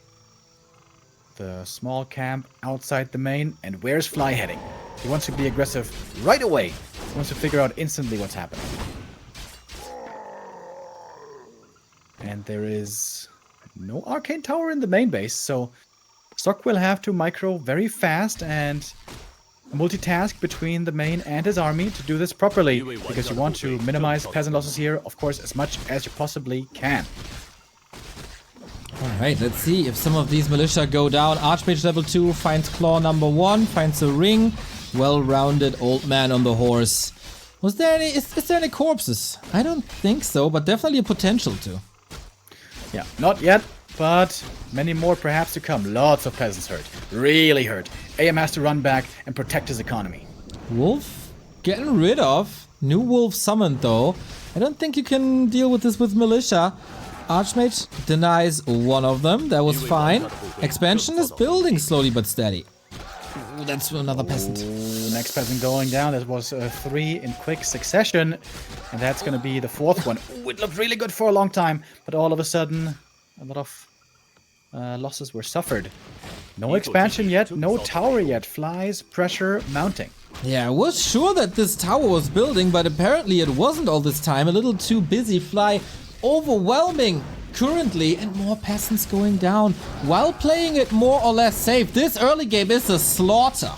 the small camp outside the main. And where's Fly heading? He wants to be aggressive right away. He wants to figure out instantly what's happening. And there is no arcane tower in the main base, so Sock will have to micro very fast and multitask between the main and his army to do this properly, because you want to minimize peasant losses here, of course, as much as you possibly can. Alright, let's see if some of these militia go down. Archmage level 2 finds claw number 1, finds a ring. Well-rounded old man on the horse. Was there any, is there any corpses? I don't think so, but definitely a potential to. Yeah, not yet, but many more perhaps to come. Lots of peasants hurt. Really hurt. AM has to run back and protect his economy. Wolf getting rid of. New wolf summoned though. I don't think you can deal with this with militia. Archmage denies one of them. That was fine. Expansion is building slowly but steady. Ooh, that's another peasant. Ooh, next peasant going down. That was 3 in quick succession. And that's going to be the 4th one. Ooh, it looked really good for a long time. But all of a sudden, a lot of losses were suffered. No expansion yet. No tower yet. Flies, pressure, mounting. Yeah, I was sure that this tower was building, but apparently it wasn't all this time. A little too busy. Fly overwhelming currently, and more peasants going down while playing it more or less safe. This early game is a slaughter.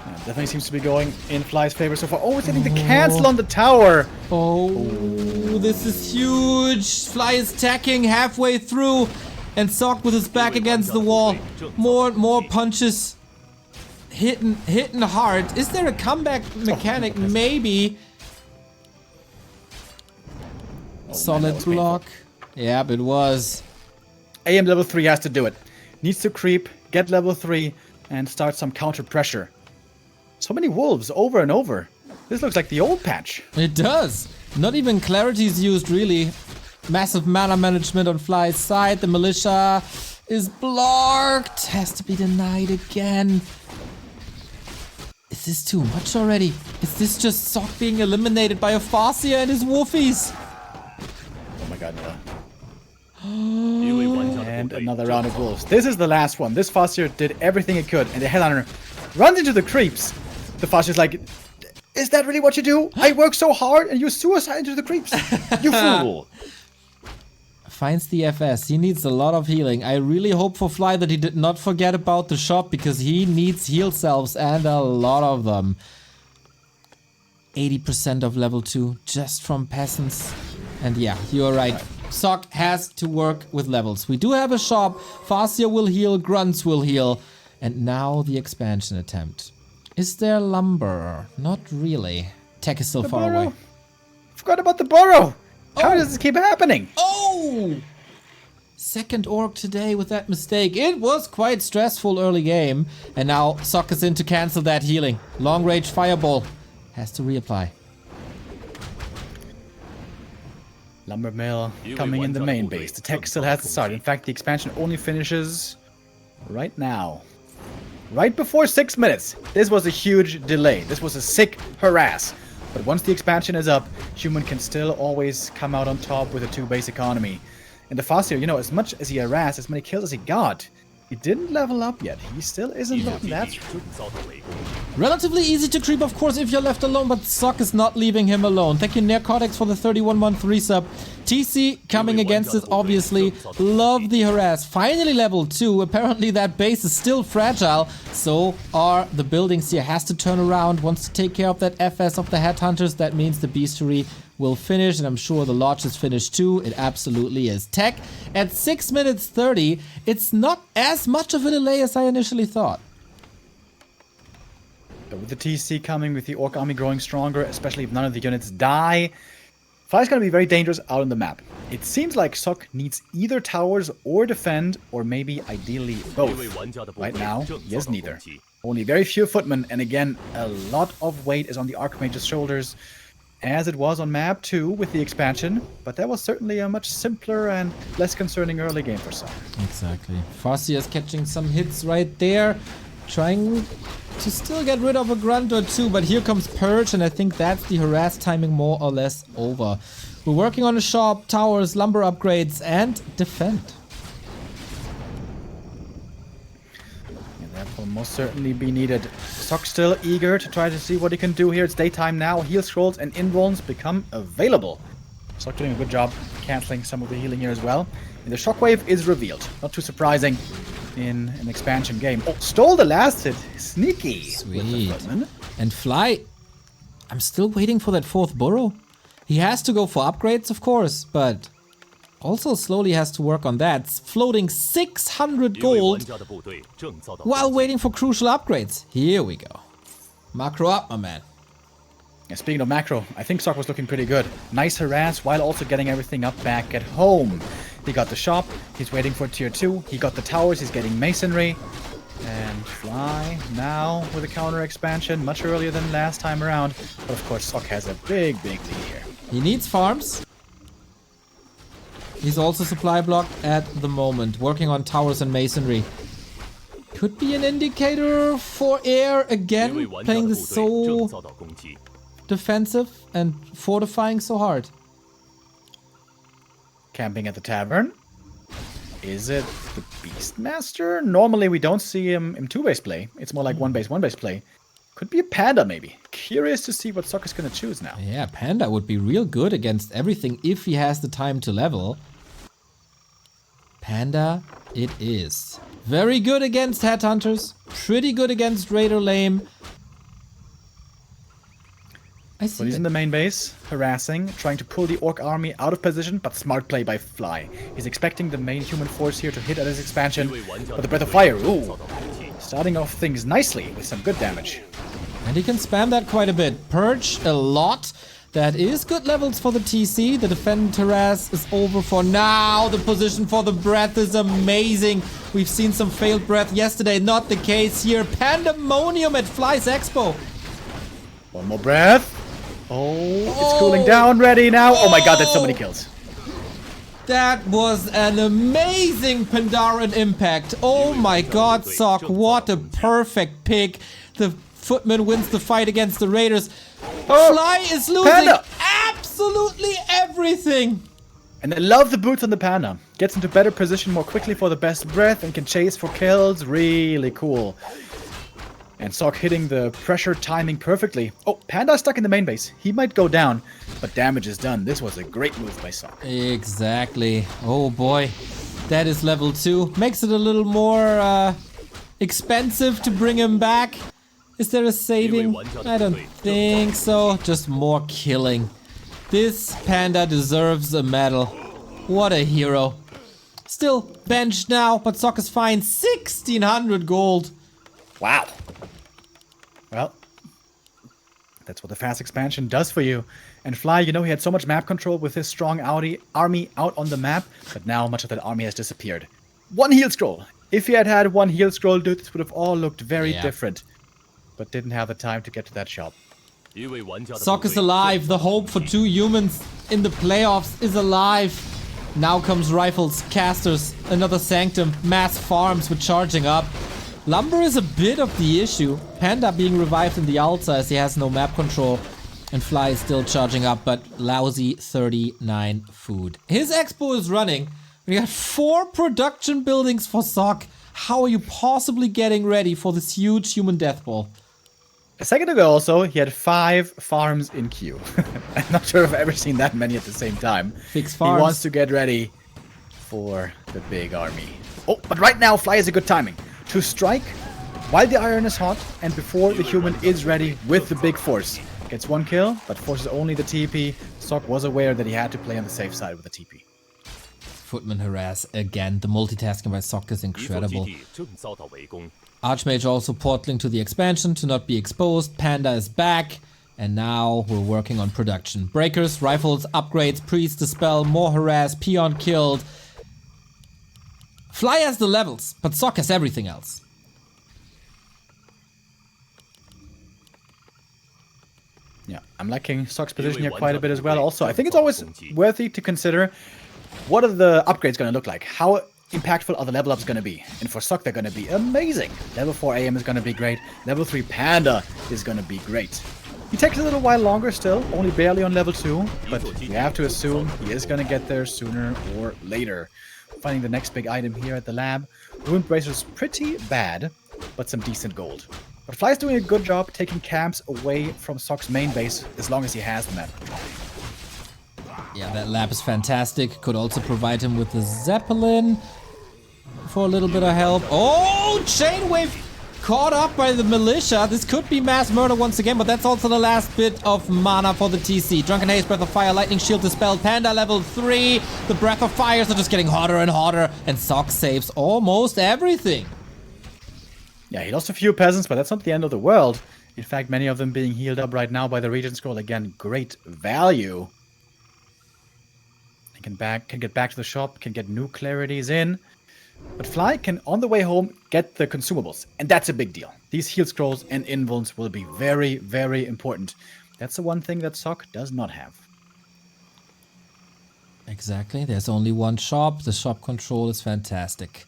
Yeah, definitely seems to be going in Fly's favor so far. Oh, it's hitting the cancel on the tower. Oh, this is huge. Fly is tacking halfway through, and Sock with his back against the wall. More and more punches. Hitting hard. Is there a comeback mechanic? Maybe. Solid block. Yep, it was. AM level 3 has to do it. Needs to creep, get level 3, and start some counter pressure. So many wolves over and over. This looks like the old patch. It does. Not even clarity is used, really. Massive mana management on Fly's side. The militia is blocked. Has to be denied again. Is this too much already? Is this just Sock being eliminated by a Farseer and his wolfies? Oh my god, no. And another round of wolves. This is the last one. This Farseer did everything it could, and the Headhunter runs into the creeps. The Farseer's like, is that really what you do? I work so hard and you suicide into the creeps. You fool. Finds the FS. He needs a lot of healing. I really hope for Fly that he did not forget about the shop, because he needs heal selves, and a lot of them. 80% of level 2 just from peasants. And yeah, you are right. Sock has to work with levels. We do have a shop. Farseer will heal, Grunts will heal. And now the expansion attempt. Is there lumber? Not really. Tech is still far away. Forgot about the burrow. How does this keep happening? Oh! Second orc today with that mistake. It was quite stressful early game. And now Sock is in to cancel that healing. Long range fireball. Has to reapply. Lumber mill coming in the main base. The tech still has to start. In fact, the expansion only finishes right now. Right before 6 minutes. This was a huge delay. This was a sick harass. But once the expansion is up, Human can still always come out on top with a 2-base economy. And the Farseer, you know, as much as he harassed, as many kills as he got, he didn't level up yet. He still isn't looking that. Relatively easy to creep, of course, if you're left alone, but Sock is not leaving him alone. Thank you, Narcotics, for the 31-month resub. TC coming against it, obviously. Love the harass. Finally level 2. Apparently that base is still fragile. So are the buildings here. Has to turn around. Wants to take care of that FS of the Headhunters. That means the Beastery will finish. And I'm sure the Lodge is finished too. It absolutely is. Tech at 6 minutes 30. It's not as much of a delay as I initially thought. But with the TC coming, with the Orc army growing stronger, especially if none of the units die, Fly's going to be very dangerous out on the map. It seems like Sok needs either towers or defend, or maybe ideally both. Right now, he has neither. Only very few footmen, and again, a lot of weight is on the Archmage's shoulders, as it was on map 2 with the expansion, but that was certainly a much simpler and less concerning early game for Sok. Exactly. Farsi is catching some hits right there, trying to still get rid of a grunt or two, but here comes Purge, and I think that's the harass timing more or less over. We're working on a shop, towers, lumber upgrades, and defend. And that will most certainly be needed. Sok still eager to try to see what he can do here. It's daytime now. Heal scrolls and invulns become available. Sok doing a good job canceling some of the healing here as well. And the shockwave is revealed. Not too surprising in an expansion game. Oh, stole the last hit. Sneaky. Sweet. And Fly, I'm still waiting for that 4th burrow. He has to go for upgrades, of course, but also slowly has to work on that. Floating 600 gold while waiting for crucial upgrades. Here we go. Macro up, my man. Yeah, speaking of macro, I think Sok was looking pretty good. Nice harass while also getting everything up back at home. He got the shop, he's waiting for tier 2, he got the towers, he's getting masonry. And Fly now with a counter expansion, much earlier than last time around. But of course, Sok has a big lead here. He needs farms. He's also supply blocked at the moment, working on towers and masonry. Could be an indicator for air again, playing this so defensive and fortifying so hard. Camping at the tavern. Is it the Beastmaster? Normally we don't see him in 2-base play. It's more like 1-base play. Could be a Panda maybe. Curious to see what Sok is going to choose now. Yeah, Panda would be real good against everything if he has the time to level. Panda it is. Very good against Headhunters. Pretty good against Raider Lame. So he's in the main base, harassing, trying to pull the Orc army out of position, but smart play by Fly. He's expecting the main human force here to hit at his expansion, but the Breath of Fire, ooh, starting off things nicely with some good damage. And he can spam that quite a bit. Purge a lot. That is good levels for the TC. The defend harass is over for now. The position for the breath is amazing. We've seen some failed breath yesterday. Not the case here. Pandemonium at Fly's Expo. One more breath. Oh, it's cooling down. Ready now. Oh my god, that's so many kills. That was an amazing Pandaren impact. Oh my god, Sok. What a perfect pick. The Footman wins the fight against the Raiders. Fly is losing Panda. Absolutely everything. And I love the boots on the Panda. Gets into better position more quickly for the best breath and can chase for kills. Really cool. And Sok hitting the pressure timing perfectly. Oh, Panda stuck in the main base. He might go down, but damage is done. This was a great move by Sok. Exactly. Oh boy. That is level 2. Makes it a little more expensive to bring him back. Is there a saving? I don't think so. Just more killing. This Panda deserves a medal. What a hero. Still benched now, but Sok is fine. 1600 gold. Wow. Well, that's what the fast expansion does for you. And Fly, you know, he had so much map control with his strong army out on the map, but now much of that army has disappeared. One heal scroll. If he had had one heal scroll, dude, this would have all looked very different. But didn't have the time to get to that shop. Sok is alive. The hope for 2 humans in the playoffs is alive. Now comes rifles, casters, another sanctum, mass farms with charging up. Lumber is a bit of the issue. Panda being revived in the Alta as he has no map control. And Fly is still charging up, but lousy 39 food. His expo is running. We got 4 production buildings for Sok. How are you possibly getting ready for this huge human death ball? A second ago also, he had 5 farms in queue. I'm not sure if I've ever seen that many at the same time. 6 farms. He wants to get ready for the big army. Oh, but right now, Fly is a good timing to strike while the iron is hot and before the human is ready with the big force. Gets 1 kill, but forces only the TP. Sock was aware that he had to play on the safe side with the TP. Footman harass again. The multitasking by Sock is incredible. Archmage also portaling to the expansion to not be exposed. Panda is back. And now we're working on production. Breakers, rifles, upgrades, priest, dispel, more harass, peon killed. Fly has the levels, but Sock has everything else. Yeah, I'm liking Sock's position here quite a bit as well. Also, I think it's always worthy to consider what are the upgrades going to look like? How impactful are the level ups going to be? And for Sock, they're going to be amazing. Level 4 AM is going to be great. Level 3 Panda is going to be great. He takes a little while longer still, only barely on level 2, but we have to assume he is going to get there sooner or later. Finding the next big item here at the lab. Ruined Bracer's pretty bad, but some decent gold. But Fly's doing a good job taking camps away from Sock's main base as long as he has the map. Yeah, that lab is fantastic. Could also provide him with the Zeppelin for a little bit of help. Oh, Chainwave caught up by the militia. This could be mass murder once again, but that's also the last bit of mana for the TC. Drunken Haze, Breath of Fire, Lightning Shield dispelled. Panda level 3. The Breath of Fires are just getting hotter and hotter, and Sock saves almost everything. Yeah, he lost a few peasants, but that's not the end of the world. In fact, many of them being healed up right now by the Regent Scroll. Again, great value. He can get back to the shop, can get new clarities in. But Fly can, on the way home, get the consumables. And that's a big deal. These heal scrolls and invulns will be very, very important. That's the one thing that Sock does not have. Exactly. There's only one shop. The shop control is fantastic.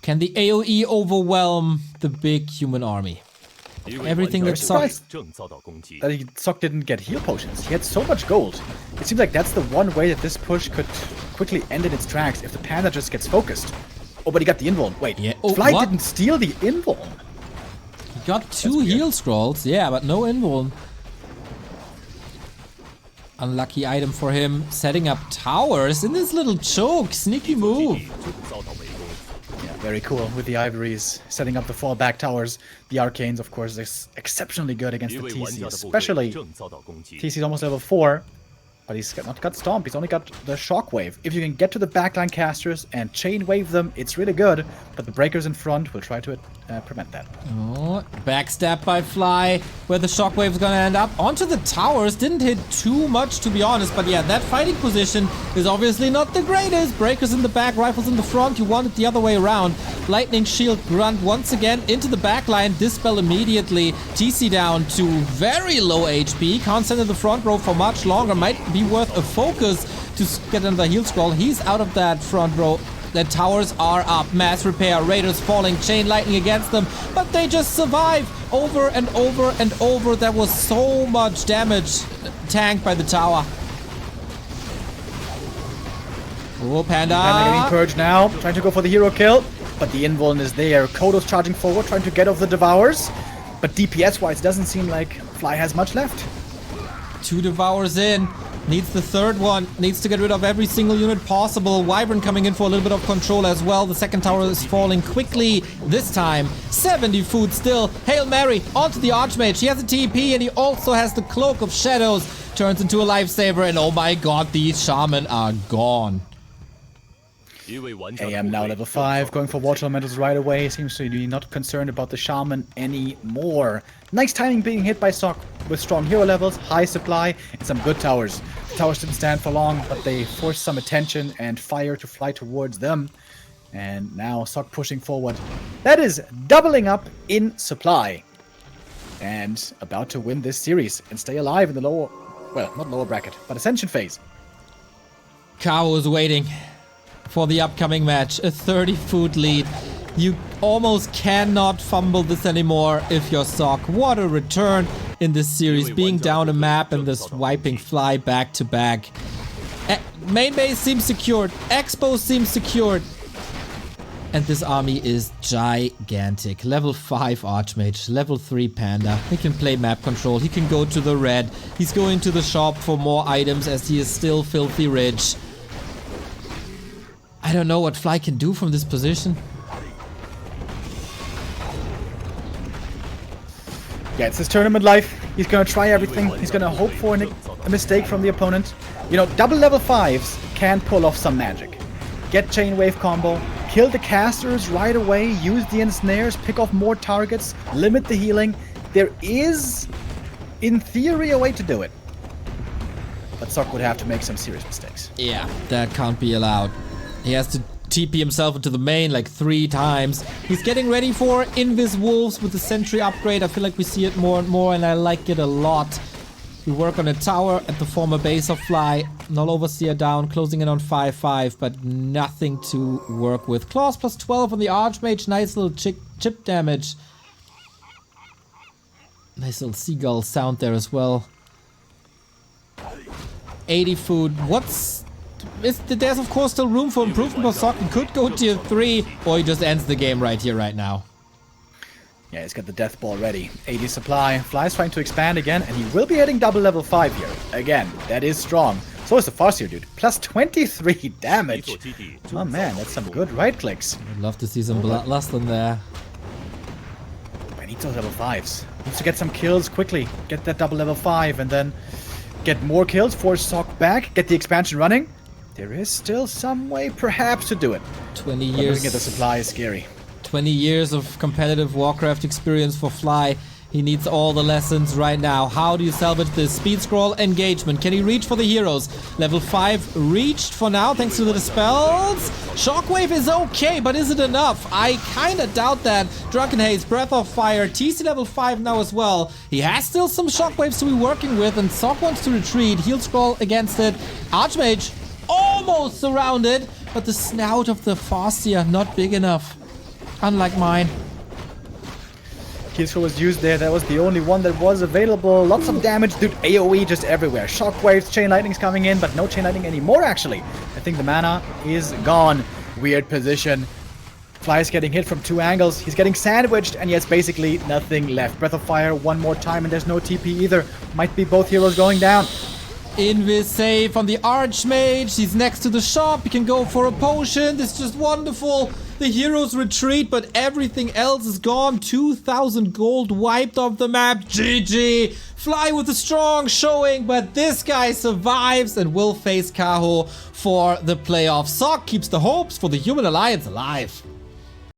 Can the AoE overwhelm the big human army? Everything that Sock... Sock didn't get heal potions. He had so much gold. It seems like that's the one way that this push could quickly end in its tracks if the Panda just gets focused. Oh, but he got the invuln. Wait, yeah. Oh, Fly what? didn't steal the invuln. He got 2 heal scrolls, yeah, but no invuln. Unlucky item for him. Setting up towers in this little choke. Sneaky move. Yeah, very cool with the Ivories. Setting up the fallback towers. The Arcanes, of course, is exceptionally good against the TC. Especially, TC's almost level 4. But he's not got Stomp, he's only got the Shockwave. If you can get to the backline casters and chain wave them, it's really good. But the breakers in front will try to prevent that. Oh, backstab by Fly, where the Shockwave's gonna end up. Onto the towers, didn't hit too much to be honest, but yeah, that fighting position is obviously not the greatest. Breakers in the back, rifles in the front, you want it the other way around. Lightning Shield Grunt once again into the backline, Dispel immediately. TC down to very low HP, can't stand in the front row for much longer, might be worth a focus to get another heal scroll. He's out of that front row. The towers are up. Mass repair. Raiders falling. Chain lightning against them. But they just survive over and over and over. There was so much damage tanked by the tower. Oh, Panda. Panda getting purged now. Trying to go for the hero kill. But the invuln is there. Kodo's charging forward. Trying to get off the Devours. But DPS-wise, doesn't seem like Fly has much left. 2 Devours in. Needs the third one. Needs to get rid of every single unit possible. Wyvern coming in for a little bit of control as well. The second tower is falling quickly. This time, 70 food still. Hail Mary onto the Archmage. He has a TP and he also has the Cloak of Shadows. Turns into a lifesaver and oh my god, these Shaman are gone. AM now level 5, going for Water Elementals right away. Seems to be not concerned about the Shaman anymore. Nice timing being hit by Sock with strong hero levels, high supply, and some good towers. The towers didn't stand for long, but they forced some attention and fire to fly towards them. And now Sock pushing forward. That is doubling up in supply. And about to win this series and stay alive in the lower, well, not lower bracket, but Ascension phase. Kao is waiting for the upcoming match. A 30 food lead. You almost cannot fumble this anymore if you're Sock. What a return in this series. Being down a map and this wiping Fly back to back. Main base seems secured. Expo seems secured. And this army is gigantic. Level 5 Archmage, level 3 Panda. He can play map control, he can go to the red. He's going to the shop for more items as he is still filthy rich. I don't know what Fly can do from this position. Yeah, it's his tournament life. He's gonna try everything. He's gonna hope for a mistake from the opponent. You know, double level 5s can pull off some magic. Get chain wave combo, kill the casters right away, use the ensnares, pick off more targets, limit the healing. There is, in theory, a way to do it. But Sok would have to make some serious mistakes. Yeah, that can't be allowed. He has to TP himself into the main like 3 times. He's getting ready for Invis Wolves with the Sentry upgrade. I feel like we see it more and more, and I like it a lot. We work on a tower at the former base of Fly. Null Overseer down, closing in on 5-5, but nothing to work with. Claws plus 12 on the Archmage. Nice little chip damage. Nice little seagull sound there as well. 80 food. There's of course still room for improvement for Sok. He could go tier 3, or he just ends the game right here, right now. Yeah, he's got the death ball ready. 80 supply. Fly's trying to expand again, and he will be hitting double level 5 here. Again, that is strong. So is the Farseer, dude. Plus 23 damage. Oh man, that's some good right clicks. I'd love to see some bloodlust in there. I need those level 5s. Needs to get some kills quickly. Get that double level 5, and then get more kills, force Sok back, get the expansion running. There is still some way, perhaps, to do it. 20 but years. looking at the supply is scary. 20 years of competitive Warcraft experience for Fly. He needs all the lessons right now. How do you salvage this? Speed scroll engagement. Can he reach for the heroes? Level 5 reached for now, thanks to the dispels. Shockwave is okay, but is it enough? I kinda doubt that. Drunken Haze, Breath of Fire, TC level 5 now as well. He has still some shockwaves to be working with, and Sok wants to retreat. Heal scroll against it. Archmage almost surrounded, but the snout of the Farseer not big enough. Unlike mine. Heal scroll was used there. That was the only one that was available. Lots of damage. Dude, AoE just everywhere. Shockwaves, chain lightning's coming in, but no chain lightning anymore, actually. I think the mana is gone. Weird position. Fly's getting hit from 2 angles. He's getting sandwiched, and he has basically nothing left. Breath of Fire one more time, and there's no TP either. Might be both heroes going down. Invis save on the Archmage. He's next to the shop. He can go for a potion. This is just wonderful. The heroes retreat, but everything else is gone. 2,000 gold wiped off the map. GG. Fly with a strong showing, but this guy survives and will face Kaho for the playoffs. Sok keeps the hopes for the Human Alliance alive.